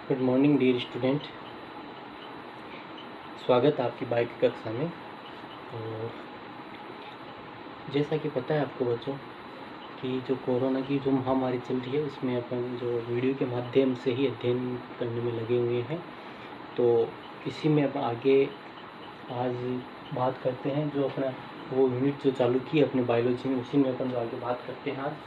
Good morning dear student. स्वागत है आपकी बाइक की कक्षा में। और जैसा कि पता है आपको बच्चों कि जो कोरोना की जो महामारी चल रही है उसमें अपन जो वीडियो के माध्यम से ही अध्ययन करने में लगे हुए हैं, तो इसी में अपन आगे आज बात करते हैं। जो अपना वो यूनिट जो चालू की अपने बायोलॉजी में, उसी में अपन जो आगे बात करते हैं आज।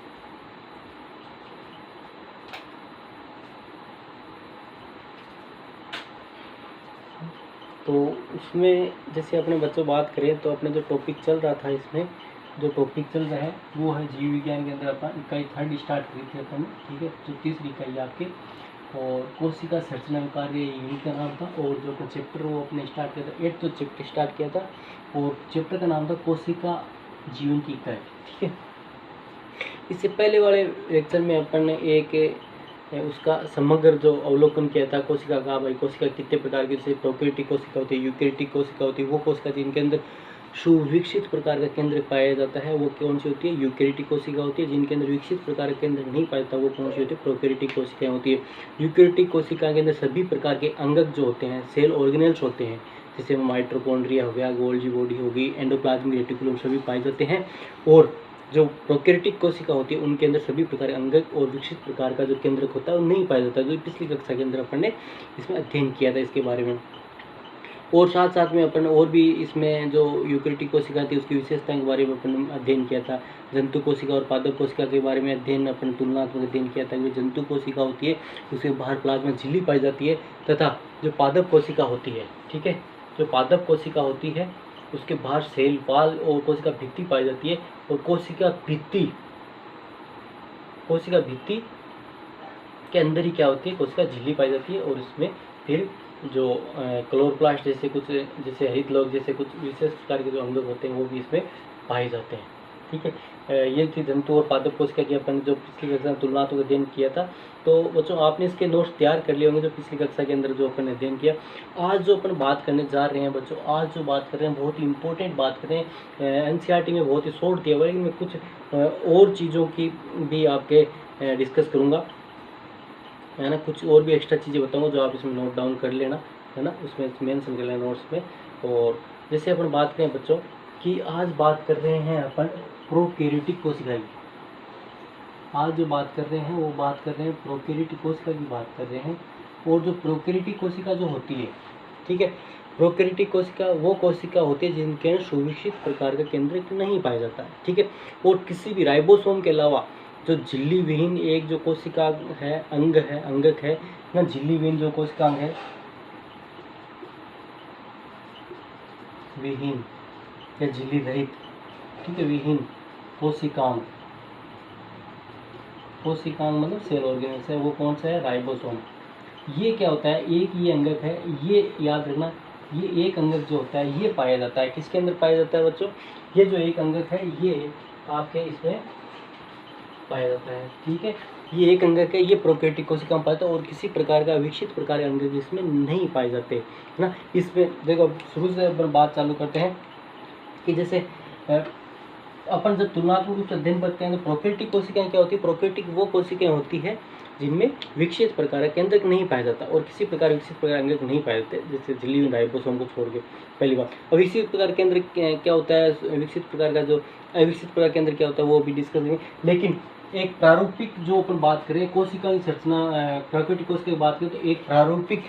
तो उसमें जैसे अपने बच्चों बात करें तो अपने जो टॉपिक चल रहा था, इसमें जो टॉपिक चल रहा है वो है जीव विज्ञान के अंदर अपन इकाई 3 स्टार्ट करी थी अपन, ठीक है। जो 3री इकाई आपके और कोशिका संरचना कार्य यूनिट का नाम था। और जो अपना चैप्टर वो अपने स्टार्ट किया था 8th चैप्टर स्टार्ट किया था, और चैप्टर का नाम था कोशिका जीवन की इकाई, ठीक है। इससे पहले वाले लेक्चर में अपन ने एक उसका समग्र जो अवलोकन किया था कोशिका का, भाई कोशिका कितने प्रकार की, जैसे प्रोकैरियोटिक कोशिका होती है, यूकैरियोटिक कोशिका होती है। वो कोशिका थी इनके अंदर सुविकसित प्रकार का केंद्र पाया जाता है, वो कौन सी होती है? यूकैरियोटिक कोशिका होती है। जिनके अंदर विकसित प्रकार का केंद्र नहीं पाया जाता वो कौन सी होती है? प्रोकैरियोटिक कोशिकाएं होती है। यूकैरियोटिक कोशिका के अंदर सभी प्रकार के अंगक जो होते हैं, सेल ऑर्गेनेल्स होते हैं, जैसे माइटोकॉन्ड्रिया हो गया, गोल्जी बॉडी होगी, एंडोप्लाज्मिक रेटिकुलम, सभी पाए जाते हैं। और जो प्रोकैरियोटिक कोशिका होती है उनके अंदर सभी प्रकार के अंगक और विकसित प्रकार का जो केंद्रक होता है वो नहीं पाया जाता, जो पिछली कक्षा के अंदर अपन ने इसमें अध्ययन किया था इसके बारे में। और साथ साथ में अपन और भी इसमें जो यूकैरियोटिक कोशिका थी उसकी विशेषताओं के बारे में अपन अध्ययन किया था। जंतु कोशिका और पादप कोशिका के बारे में अध्ययन अपन तुलनात्मक अध्ययन किया था। जो जंतु कोशिका होती है उसके बाहर प्लाज्मा झिल्ली पाई जाती है, तथा जो पादप कोशिका होती है, ठीक है, जो पादप कोशिका होती है उसके बाहर सेल वाल और कोशिका भित्ति पाई जाती है। और कोशिका भित्ति के अंदर ही क्या होती है? कोशिका झिल्ली पाई जाती है। और इसमें फिर जो क्लोरोप्लास्ट जैसे कुछ, जैसे हरितलोक जैसे कुछ विशेष प्रकार के जो अंग होते हैं वो भी इसमें पाए जाते हैं, ठीक है। ये थी जंतु और पादप कोशिका की अपन जो पिछली कक्षा में तुलनात्मक अध्ययन किया था। तो बच्चों आपने इसके नोट्स तैयार कर लिए होंगे जो पिछली कक्षा के अंदर जो अपन अध्ययन किया। आज जो अपन बात करने जा रहे हैं बच्चों, आज जो बात कर रहे हैं बहुत ही इंपॉर्टेंट बात कर रहे हैं। एनसीईआरटी में बहुत ही शॉर्ट दिया हुआ है, लेकिन मैं कुछ और चीज़ों की भी आपके डिस्कस करूँगा, है ना। कुछ और भी एक्स्ट्रा चीज़ें बताऊंगा जो आप इसमें नोट डाउन कर लेना, है ना, उसमें मेंशन कर लेना नोट्स में। और जैसे अपन बात करें बच्चों कि आज बात कर रहे हैं अपन प्रोकैरियोटिक कोशिका की। आज जो बात कर रहे हैं वो बात कर रहे हैं प्रोकैरियोटिक कोशिका की बात कर रहे हैं। और जो प्रोकैरियोटिक कोशिका जो होती है, ठीक है, प्रोकैरियोटिक कोशिका वो कोशिका होती है जिनके सुविकसित प्रकार का केंद्र नहीं पाया जाता है, ठीक है। और किसी भी राइबोसोम के अलावा जो झिल्ली विहीन एक जो कोशिका है, अंगक है ना, झिल्ली विहीन जो कोशिका अंग है, विहीन या झिल्ली रहित, ठीक है, विहीन कोशिकांग मतलब सेल ऑर्गेनेल्स है, वो कौन सा है? राइबोसोम। ये क्या होता है? एक ये अंगक है, ये याद रखना, ये एक अंगक जो होता है ये पाया जाता है किसके अंदर पाया जाता है बच्चों? ये जो एक अंगक है ये आपके इसमें पाया जाता है, ठीक है। ये एक अंगक है, ये प्रोकैरियोटिक कोशिका में पाया जाता है। और किसी प्रकार का विकसित प्रकार के अंगक इसमें नहीं पाए जाते, है ना। इसमें देखो शुरू से अपन बात चालू करते हैं कि जैसे अपन जब तुलनात्मक रूप से अध्ययन करते हैं तो प्रोकैरियोटिक कोशिकाएं क्या होती है? प्रोकैरियोटिक वो कोशिकाएं होती है जिनमें विकसित प्रकार का केंद्रक नहीं पाया जाता और किसी प्रकार विकसित प्रकार अंगक नहीं पाए जाते, जैसे झिल्ली में राइबोसोम को छोड़ के, पहली बात। अब विकसित प्रकार केंद्र क्या होता है? विकसित प्रकार का जो अविकसित प्रकार केंद्र क्या होता है वो भी डिस्कस करेंगे। लेकिन एक प्रारूपिक जो अपन बात करें कोशिका की संरचना, प्रोकैरियोटिक कोशिका की बात करें तो एक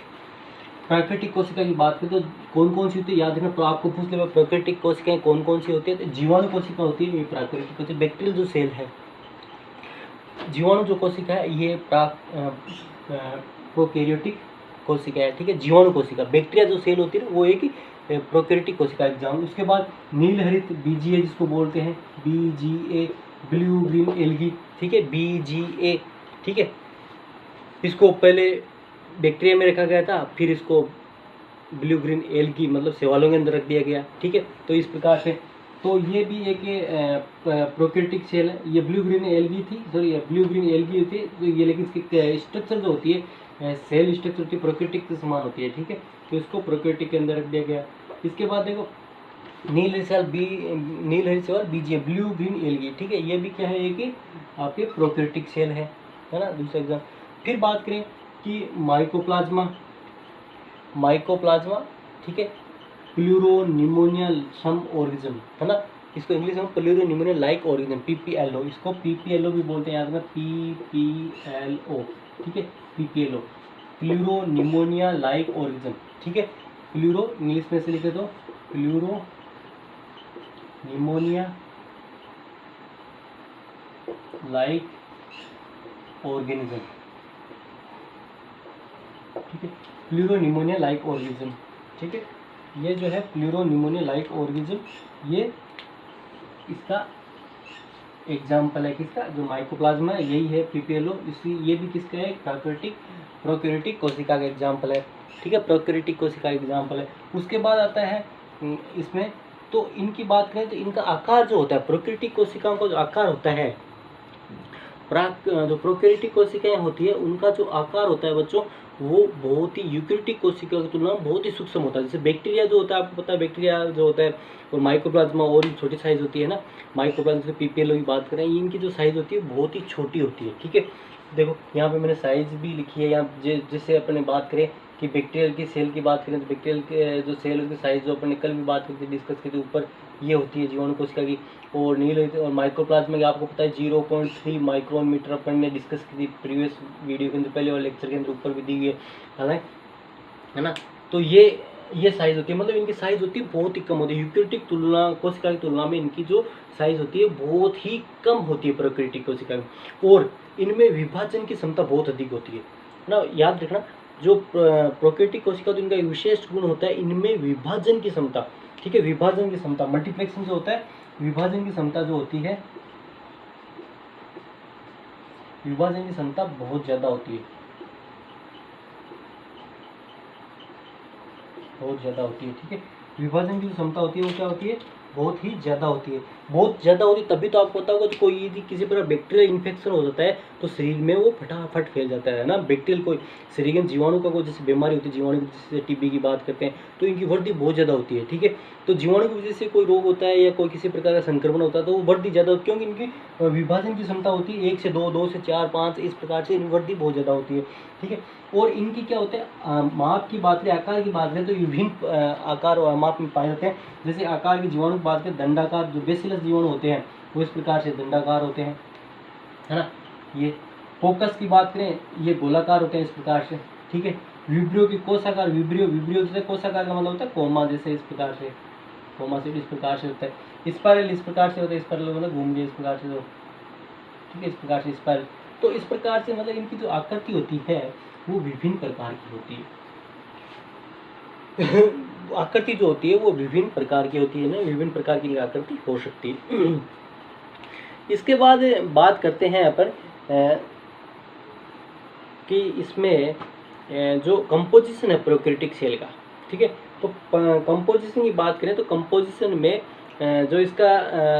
प्राकृतिक कोशिका की बात करें तो कौन कौन सी होती है याद रखना। तो आपको पूछ लेगा प्राकृतिक कोशिकाएं कौन कौन सी होती है? तो जीवाणु कोशिका होती है, ये प्राकृतिक होती है। बैक्टीरियल जो सेल है, जीवाणु जो कोशिका है ये प्रोकैरियोटिक कोशिका है, ठीक है, जीवाणु कोशिका। बैक्टीरिया जो सेल होती है वो एक प्रोकैरियोटिक कोशिका एग्जाम। उसके बाद नील हरित बीजीए जिसको बोलते हैं, बीजीए ब्लू ग्रीन एल्गी, ठीक है, बीजीए, ठीक है। इसको पहले बैक्टीरिया में रखा गया था, फिर इसको ब्लू ग्रीन एल्गी मतलब शैवालों के अंदर रख दिया गया, ठीक है। तो इस प्रकार से तो ये भी एक प्रोकैरियोटिक सेल है। ये ब्लू ग्रीन एल्गी थी, सॉरी ब्लू ग्रीन एल्गी होती है तो ये, लेकिन इसकी स्ट्रक्चर जो होती है सेल स्ट्रक्चर होती है प्रोकैरियोटिक के समान होती है, ठीक है। तो इसको प्रोकैरियोटिक के अंदर रख दिया गया। इसके बाद देखो नील हरी सेल बीजीए ब्लू ग्रीन एल्गी, ठीक है, ये भी क्या है? ये कि आपके प्रोकैरियोटिक सेल है ना, दूसरा एग्जाम। फिर बात करें कि माइकोप्लाज्मा, ठीक है, प्लूरोनिमोनिया सम ऑर्गेनिज्म, है ना, इसको इंग्लिश में प्लूरोनिमोनिया लाइक ऑर्गेनिज्म, PPLO, इसको PPLO भी बोलते हैं, याद में PPLO, ठीक है, PPLO, प्लूरोनिमोनिया लाइक ऑर्गेनिज्म, ठीक है, प्लूरो इंग्लिश में से लिखे तो प्लूरोनिमोनिया लाइक ऑर्गेनिज्म, ठीक है, प्लूरोनिमोनिया लाइक ऑर्गेनिज्म, ठीक है, ये जो है प्लूरोनिमोनिया लाइक ऑर्गेनिज्म, ये इसका एग्जाम्पल है, किसका, जो माइकोप्लाज्मा है यही है PPLO, इसी ये भी किसका है, प्रोकैरियोटिक कोशिका का एग्जाम्पल है, ठीक है, प्रोकैरियोटिक कोशिका का एग्जाम्पल है। उसके बाद आता है इसमें, तो इनकी बात करें तो इनका आकार जो होता है, प्रोकैरियोटिक कोशिकाओं का जो आकार होता है, जो प्रोकैरियोटिक कोशिकाएं होती है उनका जो आकार होता है बच्चों, वो बहुत ही यूकैरियोटिक कोशिका की तुलना में बहुत ही सूक्ष्म होता है। जैसे बैक्टीरिया जो होता है, आपको पता है बैक्टीरिया जो होता है, और माइकोप्लाज्मा और भी छोटी साइज होती है ना, माइकोप्लाज्मा से PPLO की बात करें, इनकी जो साइज होती है बहुत ही छोटी होती है, ठीक है। देखो यहाँ पे मैंने साइज भी लिखी है, यहाँ जैसे अपने बात करें कि बैक्टीरियल की सेल की बात करें तो बैक्टीरियल के जो सेल की साइज जो अपने कल भी बात करके डिस्कस की थी, ऊपर ये होती है जीवाणु कोशिका की, और नील होती है, और माइक्रोप्लाज्मा की आपको पता है 0.3 माइक्रोन मीटर अपन ने डिस्कस की थी प्रीवियस वीडियो के अंदर, पहले और लेक्चर के अंदर ऊपर भी दी हुई है ना। तो ये साइज होती है, मतलब इनकी साइज होती है बहुत ही कम होती है, यूकैरियोटिक कोशिका की तुलना में इनकी जो साइज होती है बहुत ही कम होती है प्रोकैरियोटिक कोशिका में, और इनमें विभाजन की क्षमता बहुत अधिक होती है ना। याद रखना, जो प्रोकैरियोटिक कोशिका, तो इनका विशेष गुण होता है इनमें विभाजन की क्षमता, ठीक है, विभाजन की क्षमता, मल्टीप्लेक्सिंग जो होता है, विभाजन की क्षमता जो होती है, विभाजन की क्षमता बहुत ज़्यादा होती है, बहुत ज़्यादा होती है, ठीक है। विभाजन की जो क्षमता होती है वो क्या होती है, बहुत ही ज़्यादा होती है, बहुत ज़्यादा होती है, तभी तो आपको पता होगा कि कोई यदि किसी प्रकार बैक्टीरियल इन्फेक्शन हो जाता है तो शरीर में वो फटाफट फैल जाता है ना। बैक्टीरियल कोई शरीर के जीवाणु का कोई जैसे बीमारी होती है, जीवाणु की जैसे TB की बात करते हैं, तो इनकी वृद्धि बहुत ज़्यादा होती है, ठीक है। तो जीवाणु की वजह से कोई रोग होता है या कोई किसी प्रकार का संक्रमण होता है तो वो वृद्धि ज़्यादा होती है, क्योंकि इनकी विभाजन की क्षमता होती है 1 से 2, 2 से 4, 5, इस प्रकार से वृद्धि बहुत ज़्यादा होती है, ठीक है। और इनकी क्या होता है, माप की बात करें, आकार की बात करें तो विभिन्न आकार और माप में पाए जाते हैं। जैसे आकार के जीवाणु की बात करें, दंडाकार जो बेसिलस जीवाणु होते हैं वो इस प्रकार से दंडाकार होते हैं, है ना। ये फोकस की बात करें, ये गोलाकार होते हैं इस प्रकार से, ठीक है। विब्रियो की कोषाकार, विब्रियो जैसे कोषाकार का मतलब होता है कोमा, जैसे इस प्रकार से, कोमा से इस प्रकार से होता है। स्पाइरल इस प्रकार से होता है, स्पाइरल मतलब घूम गया इस प्रकार से, ठीक है, इस प्रकार से स्पाइरल। तो इस प्रकार से मतलब इनकी जो आकृति होती है वो विभिन्न प्रकार की होती है। आकृति जो होती है वो विभिन्न प्रकार की होती है ना, विभिन्न प्रकार की आकृति हो सकती है। इसके बाद बात करते हैं अपन कि इसमें जो कंपोजिशन है प्रोकैरियोटिक सेल का, ठीक है। तो कंपोजिशन की बात करें तो कंपोजिशन में जो इसका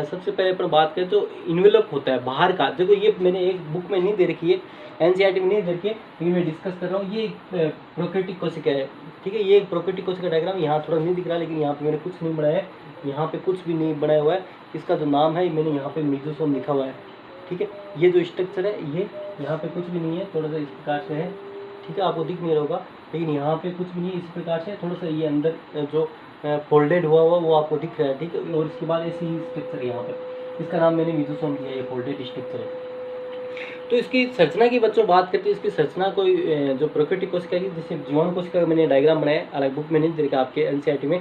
सबसे पहले अपन बात करें तो इन्वेलप होता है बाहर का। देखो ये मैंने एक बुक में नहीं दे रखी है, NCERT में नहीं दे रखी है, लेकिन मैं डिस्कस कर रहा हूँ। ये प्रोकैरियोटिक कोशिका है, ठीक है। ये एक प्रोकैरियोटिक कोशिका डायग्राम यहाँ थोड़ा नहीं दिख रहा, लेकिन यहाँ पे मैंने कुछ नहीं बनाया है, यहाँ पे कुछ भी नहीं बनाया हुआ है। इसका जो नाम है मैंने यहाँ पे मेसोसोम लिखा हुआ है, ठीक है। ये जो स्ट्रक्चर है ये यहाँ पे कुछ भी नहीं है, थोड़ा सा इस प्रकार से है, ठीक है, आपको दिख नहीं रहा होगा, लेकिन यहाँ पे कुछ भी नहीं, इस प्रकार से थोड़ा सा ये अंदर जो फोल्डेड हुआ वो आपको दिख रहा है, ठीक है। और इसके बाद ऐसी स्ट्रक्चर यहाँ पर, इसका नाम मैंने मेसोसोम दिया है, ये फोल्डेड स्ट्रक्चर है। तो इसकी संरचना की बच्चों बात करते हैं, इसकी संरचना कोई जो प्रोकैरियोटिक कोशिका की, जैसे जीवाणु कोशिका का मैंने डायग्राम बनाया, अलग बुक में नहीं देखा आपके NCERT में,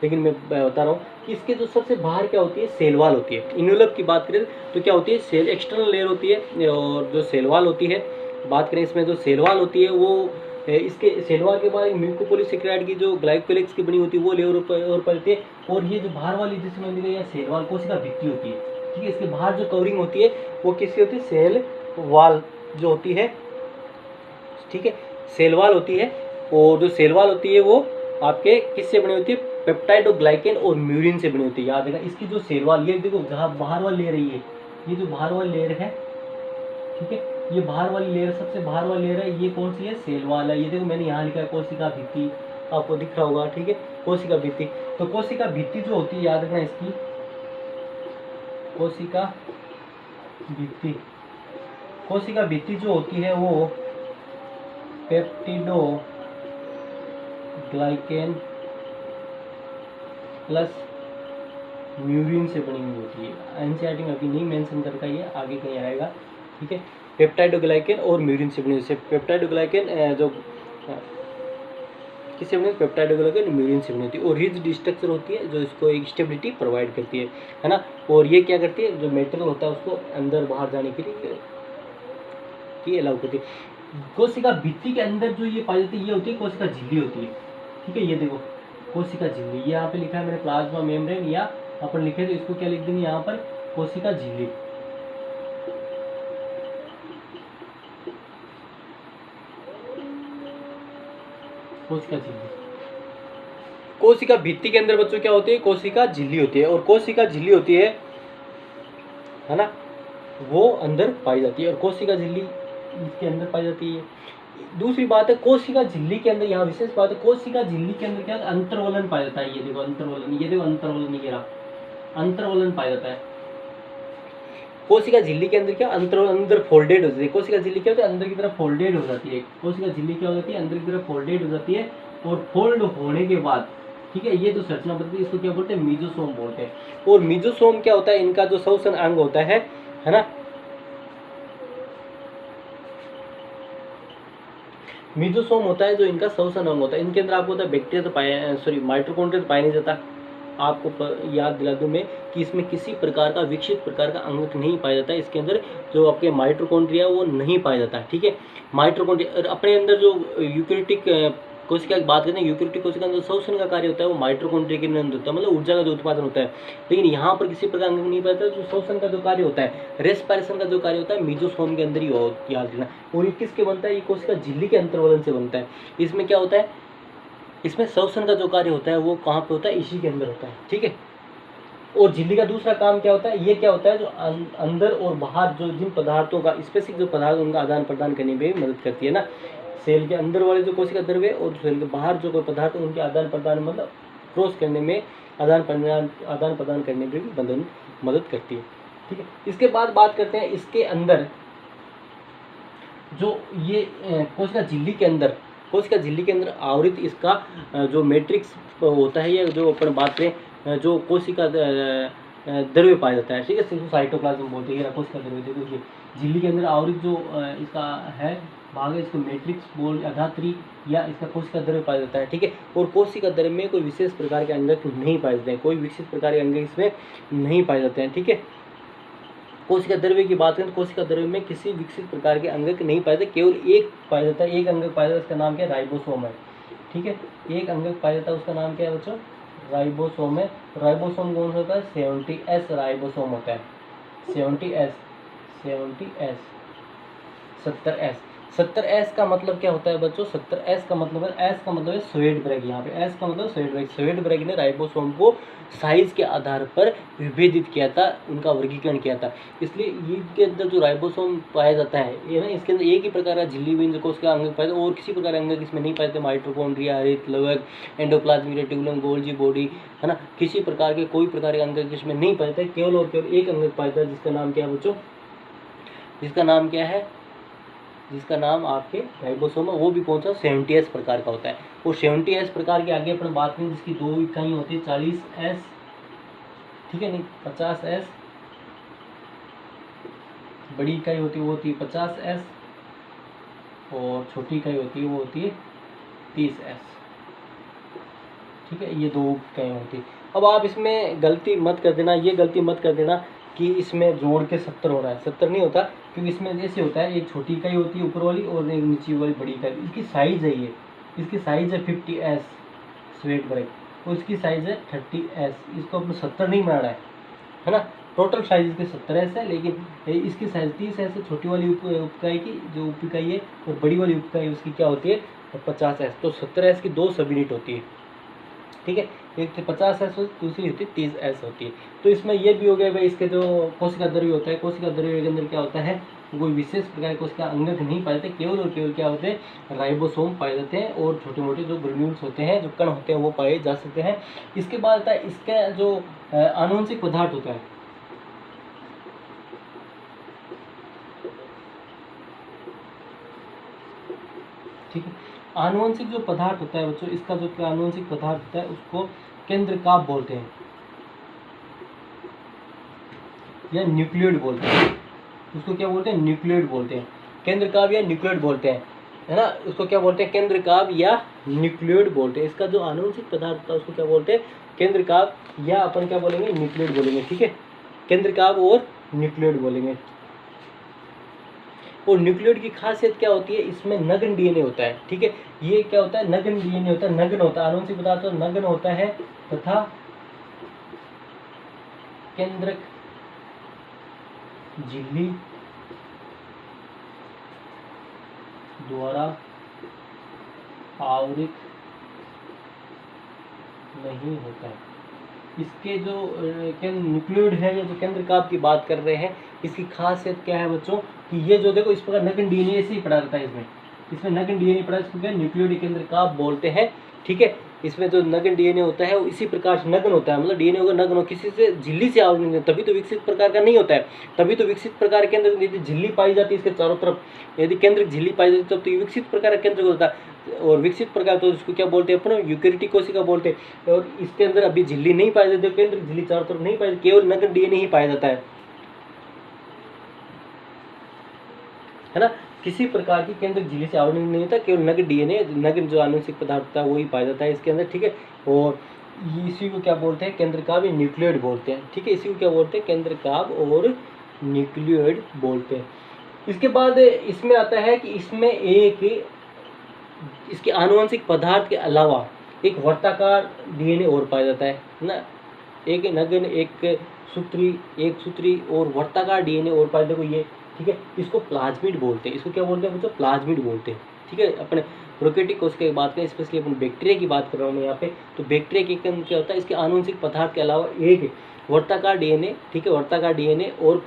लेकिन मैं बता रहा हूँ कि इसके जो सबसे बाहर क्या होती है, सेल वॉल होती है। इन्वेलप की बात करें तो क्या होती है, सेल एक्सटर्नल लेयर होती है, और जो सेल वॉल होती है, बात करें इसमें जो सेल वॉल होती है वो इसके सेल वॉल के बाद म्यूकोपॉलीसेकेराइड की जो ग्लाइकोलिक्स की बनी होती है वो लेयर और पड़ती है, और ये जो बाहर वाली जिसमें मैंने दिखाई सेल वॉल कोशिका भित्ति होती है, ठीक है। इसके बाहर जो कवरिंग होती है वो किसकी होती है, सेल वॉल जो होती है, ठीक है, सेल वॉल होती है। और जो सेल वॉल होती है वो आपके किससे बनी होती है, पेप्टाइड और ग्लाइकेन और म्यूरिन से बनी होती है। याद रखना, इसकी जो सेल वॉल, ये देखो जहाँ बाहर वाली लेयर है, ये जो बाहर वाली लेयर है, ठीक है, ये बाहर वाली लेयर, सबसे बाहर वाली लेयर है, ये कौन सी है, सेल वॉल है। ये देखो मैंने यहाँ लिखा है कोशिका भित्ति, आपको दिख रहा होगा, ठीक है, कोशिका भित्ति। तो कोशिका भित्ति जो होती है, याद रखना इसकी कोशिका भित्ति, कोशिका भित्ति जो होती है वो पेप्टिडोग्लाइकेन प्लस म्यूरिन से बनी हुई होती है। एनसीईआरटी में अभी नहीं मेंशन कर रखा, ये आगे कहीं आएगा, ठीक है। पेप्टाइडोग्लाइकेन और म्यूरिन से बनी हुई है। पेप्टाइडोग्लाइकेन जो किससे बनी, पेप्टाइडोग्लाइकेन म्यूरिन से बनी होती है और रिजिड स्ट्रक्चर होती है जो इसको एक स्टेबिलिटी प्रोवाइड करती है ना। और ये क्या करती है, जो मेटेरियल होता है उसको अंदर बाहर जाने के लिए अलाउ करती है। कोशिका भित्ति के अंदर जो ये पाई जाती है ये होती है कोशिका झिल्ली होती है, ठीक है। ये देखो कोशिका झिल्ली, ये यहाँ पे लिखा है मैंने प्लाज्मा मेम्ब्रेन, या अपन लिखे तो इसको क्या लिख देंगे यहाँ पर, कोशिका झिल्ली। कोशिका झिल्ली, कोशिका भित्ति के अंदर बच्चों क्या होती है, कोशिका झिल्ली होती है। और कोशिका झिल्ली होती है ना, वो अंदर पाई जाती है और कोशिका झिल्ली इसके अंदर पाई जाती है। दूसरी बात है कोशिका झिल्ली के अंदर, यहाँ विशेष बात है कोशिका झिल्ली के अंदर क्या अंतर्वलन पाया जाता है। ये देखो अंतर्वलन, ये देखो अंतर्वलन, ये रहा अंतर्वलन पाया जाता है। कोशिका झिल्ली के अंदर क्या अंतर्वलन, अंदर फोल्डेड हो जाती है। कोशिका झिल्ली क्या होती है, अंदर की तरफ फोल्डेड हो जाती है। कोशिका झिल्ली क्या हो जाती है, अंदर की तरफ फोल्डेड हो जाती है। और फोल्ड होने के बाद, ठीक है, ये जो संरचना बनती है इसको क्या बोलते हैं, मीजोसोम बोलते हैं। और मीजोसोम क्या होता है, इनका जो श्वसन अंग होता है ना, मीजोसोम होता है जो इनका श्वसन अंग होता है। इनके अंदर आपको होता है बैक्टीरिया तो पाया, सॉरी माइटोकॉन्ड्रिया तो पाया नहीं जाता। आपको याद दिला दूं मैं कि इसमें किसी प्रकार का विकसित प्रकार का अंग नहीं पाया जाता है। इसके अंदर जो आपके माइटोकॉन्ड्रिया वो नहीं पाया जाता है, ठीक है। माइटोकॉन्ड्रिया अपने अंदर जो यूकैरियोटिक कोशिका की बात करते हैं, यूकैरियोटिक कोशिका का श्वसन का कार्य होता है वो माइटोकॉन्ड्रिया के अंदर होता है, मतलब ऊर्जा का जो उत्पादन होता है। लेकिन यहाँ पर किसी प्रकार अंग नहीं पाया जाता। जो श्वसन का जो कार्य होता है, रेस्पिरेशन का जो कार्य होता है, मीजोसोम के अंदर ही याद रखना। और ये किसके बनता है, ये कोशिका झिल्ली के अंतर्वलन से बनता है। इसमें क्या होता है, इसमें श्वसन का जो कार्य होता है वो कहाँ पे होता है, इसी के अंदर होता है, ठीक है। और झिल्ली का दूसरा काम क्या होता है, ये क्या होता है, जो अंदर और बाहर जो जिन पदार्थों का स्पेसिफिक जो पदार्थ उनका आदान प्रदान करने में मदद करती है ना। सेल के अंदर वाले जो कोशिका द्रव्य और सेल के बाहर जो कोई पदार्थ उनके आदान प्रदान, मतलब क्रॉस करने में, आदान प्रदान करने में भी मदद करती है, ठीक है। इसके बाद बात करते हैं इसके अंदर जो ये कोशिका झिल्ली के अंदर आवृत इसका जो मैट्रिक्स होता है, या जो अपन बात करें जो कोशिका द्रव्य पाया जाता है, ठीक है, साइटोप्लाज्म बोलते हैं। कोशिका द्रव्य देखो ये झिल्ली के अंदर आवृत जो इसका है भाग है, इसको मैट्रिक्स बोल अधात्री या इसका कोशिका द्रव्य पाया जाता है, ठीक है। और कोशिका द्रव्य में कोई विशेष प्रकार के अंगक नहीं पाए जाते हैं, कोई विशेष प्रकार के अंग इसमें नहीं पाए जाते हैं, ठीक है। कोशिका द्रव्य की बात करें तो कोशिका द्रव्य में किसी विकसित प्रकार के अंगक नहीं पाए जाते, केवल एक पाया जाता है, एक अंगक पाया जाता है, उसका नाम क्या है, राइबोसोम है, ठीक है। एक अंगक पाया जाता है, उसका नाम क्या है बच्चों, राइबोसोम है। राइबोसोम कौन सा होता है, 70S राइबोसोम होता है। 70S 70S का मतलब क्या होता है बच्चों, 70S का मतलब है, S का मतलब है स्वेडब्रेग, यहाँ पे S का मतलब स्वेडब्रेग ने राइबोसोम को साइज के आधार पर विभेदित किया था, उनका वर्गीकरण किया था। इसलिए इसके अंदर जो राइबोसोम पाया जाता है ये ना, इसके अंदर एक ही प्रकार का झिल्ली में कोशिका अंग पाया जाता है और किसी प्रकार का अंग इसमें नहीं पाए जाते। माइटोकॉन्ड्रिया, हरित लवक, एंडोप्लाज्मिक रेटिकुलम, गोल्जी बॉडी, है ना, किसी प्रकार के कोई प्रकार के अंग इसमें नहीं पाए जाते। केवल और केवल एक अंग पाया जाता है जिसका नाम क्या है बच्चों, जिसका नाम क्या है, जिसका नाम आपके राइबोसोम है। वो भी कौन सा, 70S प्रकार का होता है। और 70S प्रकार के आगे अपन बात करें जिसकी दो इकाई होती है, 40S, ठीक है, नहीं 50S, बड़ी इकाई होती है वो होती है 50S और छोटी इकाई होती है वो होती है 30S, ठीक है। ये दो इकाई होती है। अब आप इसमें गलती मत कर देना, ये गलती मत कर देना कि इसमें जोड़ के 70 हो रहा है, 70 नहीं होता, क्योंकि इसमें ऐसे होता है, एक छोटी इकाई होती है ऊपर वाली और एक नीचे वाली बड़ी इकाई। इसकी साइज है ये, इसकी साइज है 50S स्वेडब्रेग और इसकी साइज है 30S। इसको अपने 70 नहीं मारना है ना। टोटल साइज इसके 70S है, लेकिन इसकी साइज 30S है। छोटी वाली उपइकाई की जो उप इकाई है और बड़ी वाली उपइकाई उसकी क्या होती है, 50S। तो 70S की दो सब यूनिट होती है, ठीक है। एक 50S दूसरी होती है 30S होती है। तो इसमें ये भी हो गया भाई, इसके जो कोशिका द्रव्य होता है, कोशिका द्रव्य के अंदर क्या होता है, कोई विशेष प्रकार के कोशिका अंगक नहीं पाए जाते, केवल और केवल क्या होते हैं, राइबोसोम पाए जाते हैं और छोटे मोटे जो ग्रेन्यूल्स होते हैं, जो कण होते हैं वो पाए जा सकते हैं। इसके बाद आता है इसका जो आनुवंशिक पदार्थ होता है, ठीक है। आनुवंशिक जो पदार्थ होता है बच्चों, इसका जो आनुवंशिक पदार्थ होता है उसको केंद्रकाभ बोलते हैं या न्यूक्लियोइड बोलते हैं। उसको क्या बोलते हैं? न्यूक्लियोइड बोलते हैं। केंद्रकाभ या न्यूक्लियोइड बोलते हैं, है ना। उसको क्या बोलते हैं? केंद्रकाभ या न्यूक्लियोइड बोलते हैं। इसका जो आनुवंशिक पदार्थ होता है उसको क्या बोलते हैं? केंद्रकाभ या अपन क्या बोलेंगे? न्यूक्लियोइड बोलेंगे, ठीक है। केंद्रकाभ और न्यूक्लियोइड बोलेंगे। और न्यूक्लियोइड की खासियत क्या होती है? इसमें नग्न डीएनए होता है, ठीक है। ये क्या होता है? नग्न डीएनए होता है, नग्न होता है। आनुवंशिक पदार्थ तो नग्न होता है तथा केंद्रक झिल्ली द्वारा आवृत नहीं होता है। इसके जो न्यूक्लियोइड है या जो केंद्रकाभ की बात कर रहे हैं, इसकी खासियत क्या है बच्चों कि ये जो देखो इस प्रकार नग्न डीएनए से ही पड़ा रहता है। इसमें नग्न डीएनए पड़ा, इसको क्या न्यूक्लियोइड केंद्रकाभ बोलते हैं, ठीक है। इसमें जो नग्न डीएनए होता है वो इसी प्रकार से नग्न होता है, मतलब डीएनए होगा नग्न हो, किसी से झिल्ली से आवृत नहीं, तभी तो विकसित प्रकार का नहीं होता है। तभी तो विकसित प्रकार के अंदर यदि झिल्ली पाई जाती है इसके चारों तरफ, यदि केंद्र झिल्ली पाई जाती है तब तो ये विकसित प्रकार का केंद्र होता है। और विकसित प्रकार तो इसको क्या बोलते हैं अपन? यूकेरियोटिक कोशिका बोलते हैं। और इसके अंदर अभी झिल्ली नहीं पाई जाती, केंद्र झिल्ली चारों तरफ नहीं पाई जाती, केवल नग्न डीएनए ही पाया जाता है ना। किसी प्रकार की केंद्र झिल्ली से आवरण नहीं होता, केवल नग्न डीएनए, नग्न जो आनुवंशिक पदार्थ होता है वही पाया जाता है इसके अंदर, ठीक है। और इसी को क्या बोलते हैं? केंद्रकाभ या न्यूक्लियोइड बोलते हैं, ठीक है। इसी को क्या बोलते हैं? केंद्रकाभ और न्यूक्लियोइड बोलते हैं। इसके बाद इसमें आता है कि इसमें एक इसके आनुवंशिक पदार्थ के अलावा एक वर्ताकार डीएनए और पाया जाता है ना। एक नग्न, एक सूत्री और वर्ताकार डीएनए और पाया, देखो ये, ठीक है। इसको प्लाज्मिड बोलते हैं। इसको क्या बोलते हैं बच्चों? प्लाज्मिड बोलते हैं, ठीक है। अपने प्रोकैरियोटिक कोशिका की बात करें, स्पेशली अपन बैक्टीरिया की बात कर रहा हूँ मैं यहाँ पे, तो बैक्टीरिया के अंदर क्या होता है? इसके आनुवंशिक पदार्थ के अलावा एक वर्ताकार डीएनए, ठीक है, वर्ताकार डीएनए और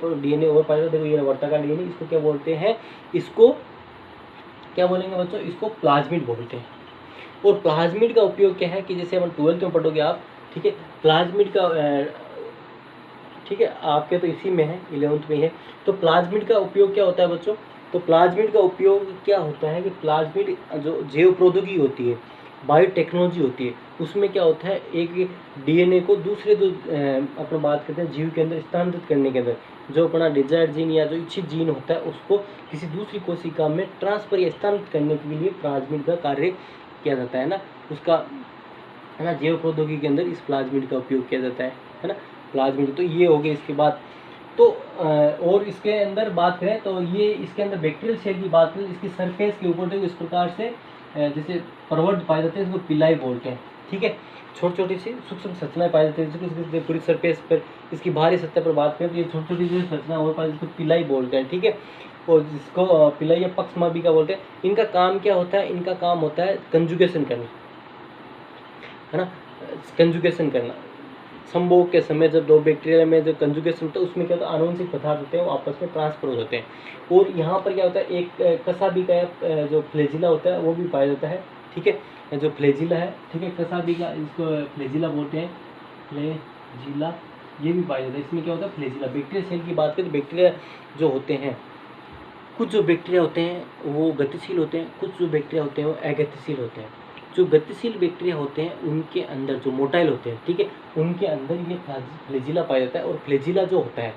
पाया जाता है। देखो ये वर्ताकार डीएनए, इसको क्या बोलते हैं? इसको क्या बोलेंगे बच्चों? इसको प्लाज्मिड बोलते हैं। और प्लाज्मिड का उपयोग क्या है कि जैसे अपन 12th में पढ़ोगे आप, ठीक है। प्लाज्मिड का ठीक है, आपके तो इसी में है, 11th में है। तो प्लाज्मिड का उपयोग क्या होता है बच्चों? तो प्लाज्मिड का उपयोग क्या होता है कि प्लाज्मिड जो जैव प्रौद्योगिकी होती है, बायोटेक्नोलॉजी होती है, उसमें क्या होता है? एक डीएनए को दूसरे जो अपन बात करते हैं जीव के अंदर स्थानांतरित करने के अंदर, जो अपना डिजायर्ड जीन या जो इच्छित जीन होता है उसको किसी दूसरी कोशिका में ट्रांसफर या स्थानांतरित करने के लिए प्लाज्मिड का कार्य किया जाता है ना। उसका, है ना, जैव प्रौद्योगिकी के अंदर इस प्लाज्मिड का उपयोग किया जाता है ना। प्लाज्मिड तो ये हो गए। इसके बाद तो और इसके अंदर बात करें तो ये इसके अंदर बैक्टीरियल सेल की बात करें, इसकी सरफेस के ऊपर देखो इस प्रकार से जैसे प्रवर्ध पाए जाते हैं, इसको पिलाई बोलते हैं, ठीक है। छोटी छोटी सी सूक्ष्म संरचनाएं पाई जाती है इसकी पूरी सरफेस पर। इसकी बाहरी सतह पर बात करें तो ये छोटी छोटी सी संरचना और पाई जाती है, पिलाई बोलते हैं, ठीक है। और जिसको पिलाई या पक्षमापिका बोलते हैं। इनका काम क्या होता है? इनका काम होता है कंजुगेशन करना, है ना, कंजुगेशन करना। संभोग के समय जब दो बैक्टीरिया में जो कंजुगेशन होता है उसमें क्या होता है? आनुवंशिक पदार्थ होते हैं वो आपस में ट्रांसफर हो जाते हैं। और यहाँ पर क्या होता है? एक कसाबी का जो फ्लैजिला होता है वो भी पाया जाता है, ठीक है। जो फ्लैजिला है, ठीक है, कसाबी का, इसको फ्लैजिला बोलते हैं, फ्लैजिला, ये भी पाया जाता है। इसमें क्या होता है? फ्लैजिला। बैक्टीरिया सेल की बात करें तो बैक्टीरिया जो होते हैं, कुछ जो बैक्टीरिया होते हैं वो गतिशील होते हैं, कुछ जो बैक्टीरिया होते हैं वो अगतिशील होते हैं। जो गतिशील बैक्टीरिया होते हैं उनके अंदर जो मोटाइल होते हैं, ठीक है, उनके अंदर ये फ्लैजिला पाया जाता है। और फ्लैजिला जो होता है,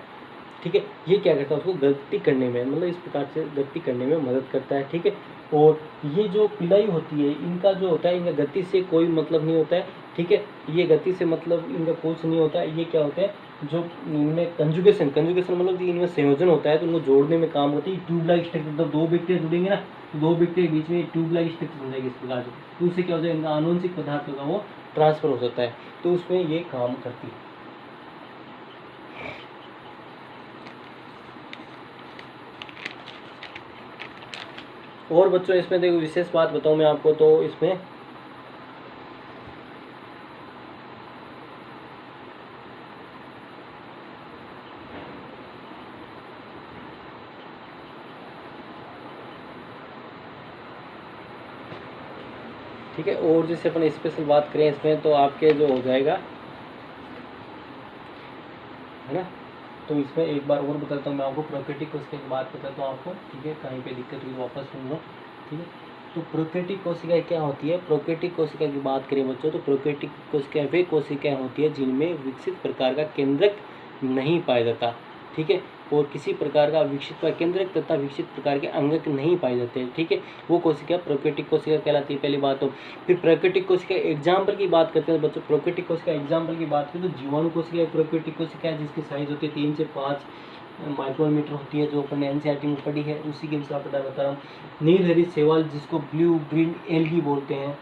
ठीक है, ये क्या करता है? उसको गति करने में, मतलब इस प्रकार से गति करने में मदद करता है, ठीक है। और ये जो पिलाई होती है, इनका जो होता है, इनका गति से कोई मतलब नहीं होता है, ठीक है। ये गति से मतलब इनका कुछ नहीं होता है। ये क्या होते हैं? जो इनमें कंजुगेशन मतलब इनमें संयोजन होता है तो उनको जोड़ने में काम होती है। ट्यूब लाइक स्ट्रक्चर, तो दो बैक्टीरिया जुड़ेंगे ना, दो बैक्टीरिया के बीच में ट्यूब लाइक स्ट्रक्चर बन जाएगी इस प्रकार से। तो उससे क्या होता है? इनका आनुवंशिक पदार्थ होगा वो ट्रांसफर हो जाता है, तो उसमें ये काम करती है। और बच्चों इसमें देखो विशेष बात बताऊं मैं आपको, तो इसमें ठीक है। और जैसे अपन स्पेशल बात करें इसमें तो आपके जो हो जाएगा, है ना। तो इसमें एक बार और बताता हूँ मैं आपको, प्रोकैरियोटिक कोशिका की बात बताता हूँ आपको, ठीक है। कहीं पे दिक्कत हुई वापस सुन लो, ठीक है। तो प्रोकैरियोटिक कोशिकाएं क्या होती है? प्रोकैरियोटिक कोशिका की बात करें बच्चों, तो प्रोकैरियोटिक कोशिकाएं वे कोशिकाएं होती है जिनमें विकसित प्रकार का केंद्रक नहीं पाया जाता, ठीक है, और किसी प्रकार का विकसित केंद्रक तथा विकसित प्रकार के अंगक नहीं पाए जाते हैं, ठीक है, वो कोशिका प्रोकैरियोटिक कोशिका कहलाती है, पहली बात। तो फिर प्रोकैरियोटिक कोशिका एग्जाम्पल की बात करते हैं बच्चों, प्रोकैरियोटिक कोशिका एग्जाम्पल की बात करें तो जीवाणु कोशिका प्रोकैरियोटिक कोशिका है, जिसकी साइज होती है 3 से 5 माइक्रोमीटर होती है, जो अपने एनसीईआरटी में पढ़ी है, उसी के हिसाब से बता रहा हूँ। नील हरी शैवाल जिसको ब्लू ग्रीन एल्गी बोलते हैं,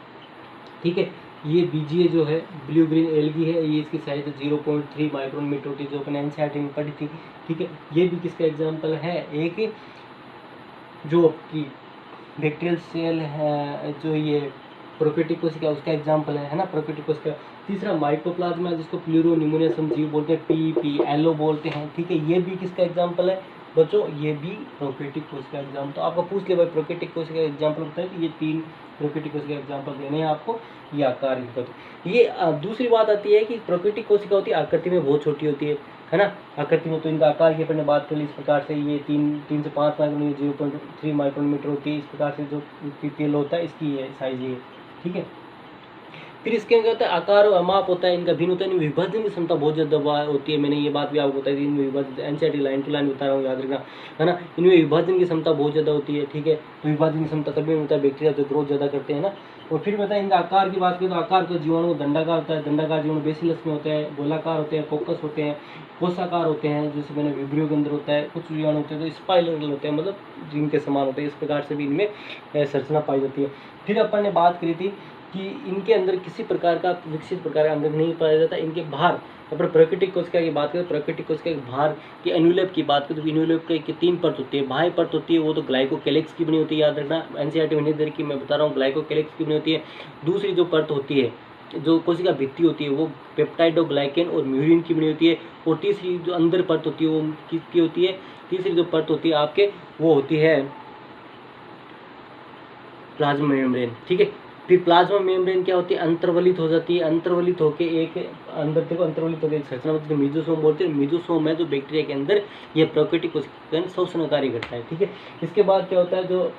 ठीक है, ये बीजीए जो है ब्लू ग्रीन एल्गी है, ये इसकी साइज 0.3 माइक्रोमीटर होती है, जो अपने एनसीईआरटी में पढ़ी थी, ठीक है। ये भी किसका एग्जाम्पल है? एक जो आपकी बैक्टीरियल सेल है, जो ये प्रोकैरियोटिक कोशिका उसका एग्जाम्पल है ना, प्रोकैरियोटिक कोशिका। तीसरा माइकोप्लाज्मा जिसको प्लूरो निमोनियस हम जीव बोलते हैं, PPLO बोलते हैं, ठीक है, ये भी किसका एग्जाम्पल है बच्चों? ये भी प्रोकैरियोटिक कोशिका एग्जाम्पल। तो आपको पूछ ले भाई प्रोकैरियोटिक कोशिका एग्जाम्पल होता है, तो ये 3 प्रोकैरियोटिक कोशिका एग्जाम्पल देने हैं आपको, ये आकार की। ये दूसरी बात आती है कि प्रोकैरियोटिक कोशिका होती है आकृति में बहुत छोटी होती है ना, आकृति में। तो इनका आकार की अपने बात कर ली इस प्रकार से, ये 3 से 5 माइक्रोमीटर 0.3 माइक्रोमीटर होती है, इस प्रकार से जो PPL होता है इसकी ये साइज ये, ठीक है। फिर इसके अंदर होता है आकार और माप होता है, इनका भिन्न होता है, इनमें विभाजन की क्षमता बहुत ज़्यादा होती है, मैंने ये बात भी आपको बताई थी, इनमें विभाजन एनसीईआरटी लाइन टू लाइन बता रहा हूँ, याद रखना, है ना। इनमें विभाजन की क्षमता बहुत ज़्यादा होती है, ठीक है, तो विभाजन की क्षमता तभी होता है बैक्टीरिया जो ग्रोथ ज़्यादा करते हैं ना। और फिर बताएं इनका आकार की बात करें तो आकार तो जीवाणु दंडाकार होता है, दंडाकार जीवाणु बेसिलस में होता है, गोलाकार होते हैं, कोकस होते हैं, कोषाकार होते हैं, जैसे मैंने विब्रियो के अंदर होता है, कुछ जीवाणु होते हैं तो स्पाइरल होते हैं, मतलब जिनके समान होते हैं, इस प्रकार से भी इनमें संरचना पाई जाती है। फिर अपन ने बात करी थी कि इनके अंदर किसी प्रकार का विकसित प्रकार का अंग नहीं पाया जाता, इनके बाहर अपन प्राकृतिक कोशिका की बात करें, प्राकृतिक कोशिका के बाहर की एन्यूलेप की बात करें तो एन्यूलेप की 3 परत होती है। बाह्य परत होती है वो तो ग्लाइकोकैलिक्स की बनी होती है, याद रखना, एनसीईआरटी में नहीं दे रखी, मैं बता रहा हूँ, ग्लाइकोकैलिक्स की बनी होती है। दूसरी जो परत होती है, जो कोशिका भित्ति होती है, वो पेप्टाइडोग्लाइकेन और म्यूरिन की बनी होती है। और तीसरी जो अंदर परत होती है वो किसकी होती है? तीसरी जो परत होती है आपके वो होती है प्लाज्मा मेम्ब्रेन, ठीक है। फिर प्लाज्मा मेम्ब्रेन क्या होती है? अंतर्वलित हो जाती है, अंतर्वलित होकर एक अंदर देखो अंतर्वलित होकर एक संरचना होती है, मीजोसोम बोलते हैं। मीजोसोम है जो बैक्टीरिया के अंदर ये प्रोकैरियोटिक कोशिका शोषण कार्य करता है, ठीक है। इसके बाद क्या होता है, जो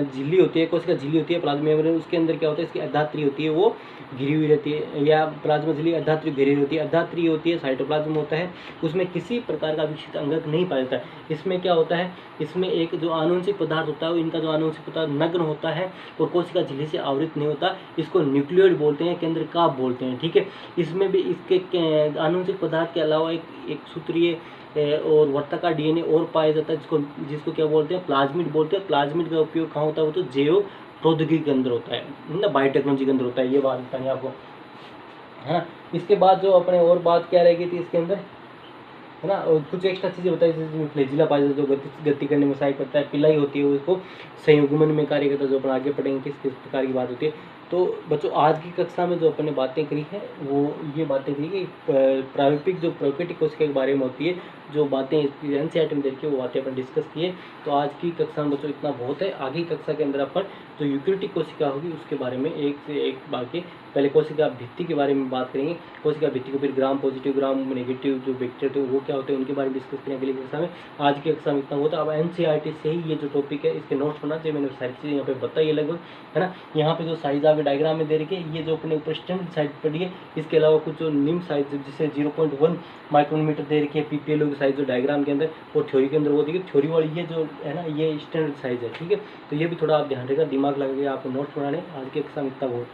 झिल्ली होती है, कोशिका झिल्ली होती है प्लाज्मा मेम्ब्रेन, उसके अंदर क्या होता है, इसकी अर्धात्री होती है, वो घिरी हुई रहती है, या प्लाज्मा झिल्ली अर्धात्री घिरी होती है। अर्धात्री होती है साइटोप्लाज्म होता है, उसमें किसी प्रकार का विकसित अंगक नहीं पाया जाता है। इसमें क्या होता है, इसमें एक जो आनुवंशिक पदार्थ होता है, इनका जो आनुवंशिक पदार्थ नग्न होता है और कोशिका झिल्ली से आवृत नहीं होता, इसको न्यूक्लियोइड बोलते हैं, केंद्रकाप बोलते हैं, ठीक है। इसमें भी इसके आनुवंशिक पदार्थ के अलावा एक सूत्रीय और वर्ताकार डीएनए और पाया जाता है, जिसको क्या बोलते हैं? प्लाज्मिड बोलते हैं। प्लाज्मिड का उपयोग कहाँ होता है? वो तो जैव प्रौद्योगिकी के अंदर होता है ना, बायोटेक्नोलॉजी के अंदर होता है, ये बात बतानी आपको, है ना। इसके बाद जो अपने और बात क्या रहेगी थी इसके अंदर, है ना, और कुछ एक्स्ट्रा चीज़ें बताई, जैसे फ्लैजिला पाया जाता है जो गति करने में सहायक करता है, पिलाई होती है वो इसको संयुग्मन में कार्य करता है, जो अपन आगे पढ़ेंगे किस किस प्रकार की बात होती है। तो बच्चों आज की कक्षा में जो अपन ने बातें करी है वो ये बातें थी कि प्रारूपिक जो प्रोकैरियोटिक कोशिका के बारे में होती है, जो बातें एनसीईआरटी में देखिए वो बातें अपन डिस्कस किए। तो आज की कक्षा में बच्चों इतना बहुत है। आगे कक्षा के अंदर अपन जो यूकैरियोटिक कोशिका होगी उसके बारे में एक से एक बाकी पहले कोशिका भित्ति के बारे में बात करेंगे, कोशिका भित्ति को, फिर ग्राम पॉजिटिव ग्राम नेगेटिव जो बैक्टीरिया वो क्या होते हैं उनके बारे में डिस्कस करेंगे अगली कक्षा में। आज की कक्षा में इतना होता है। अब एनसीईआरटी से ही ये जो टॉपिक है इसके नोट्स बना चाहिए, मैंने सारी चीज़ें यहाँ पे बताई है लगभग, है ना। यहाँ पे जो साइज आपके डायग्राम में दे रखी है, ये जो अपने ऊपर स्टैंडर्ड साइज पड़ी है, इसके अलावा कुछ जो निम्न साइज जिसे 0.1 माइक्रोमीटर दे रखी है PPLO की साइज जो डायग्राम के अंदर, और थ्योरी के अंदर वो देखिए थ्योरी वाली ये जो है ना ये स्टैंडर्ड साइज है, ठीक है। तो ये भी थोड़ा आप ध्यान रखिएगा, दिमाग लगा के आप नोट्स बनाने। आज की कक्षा में इतना बहुत।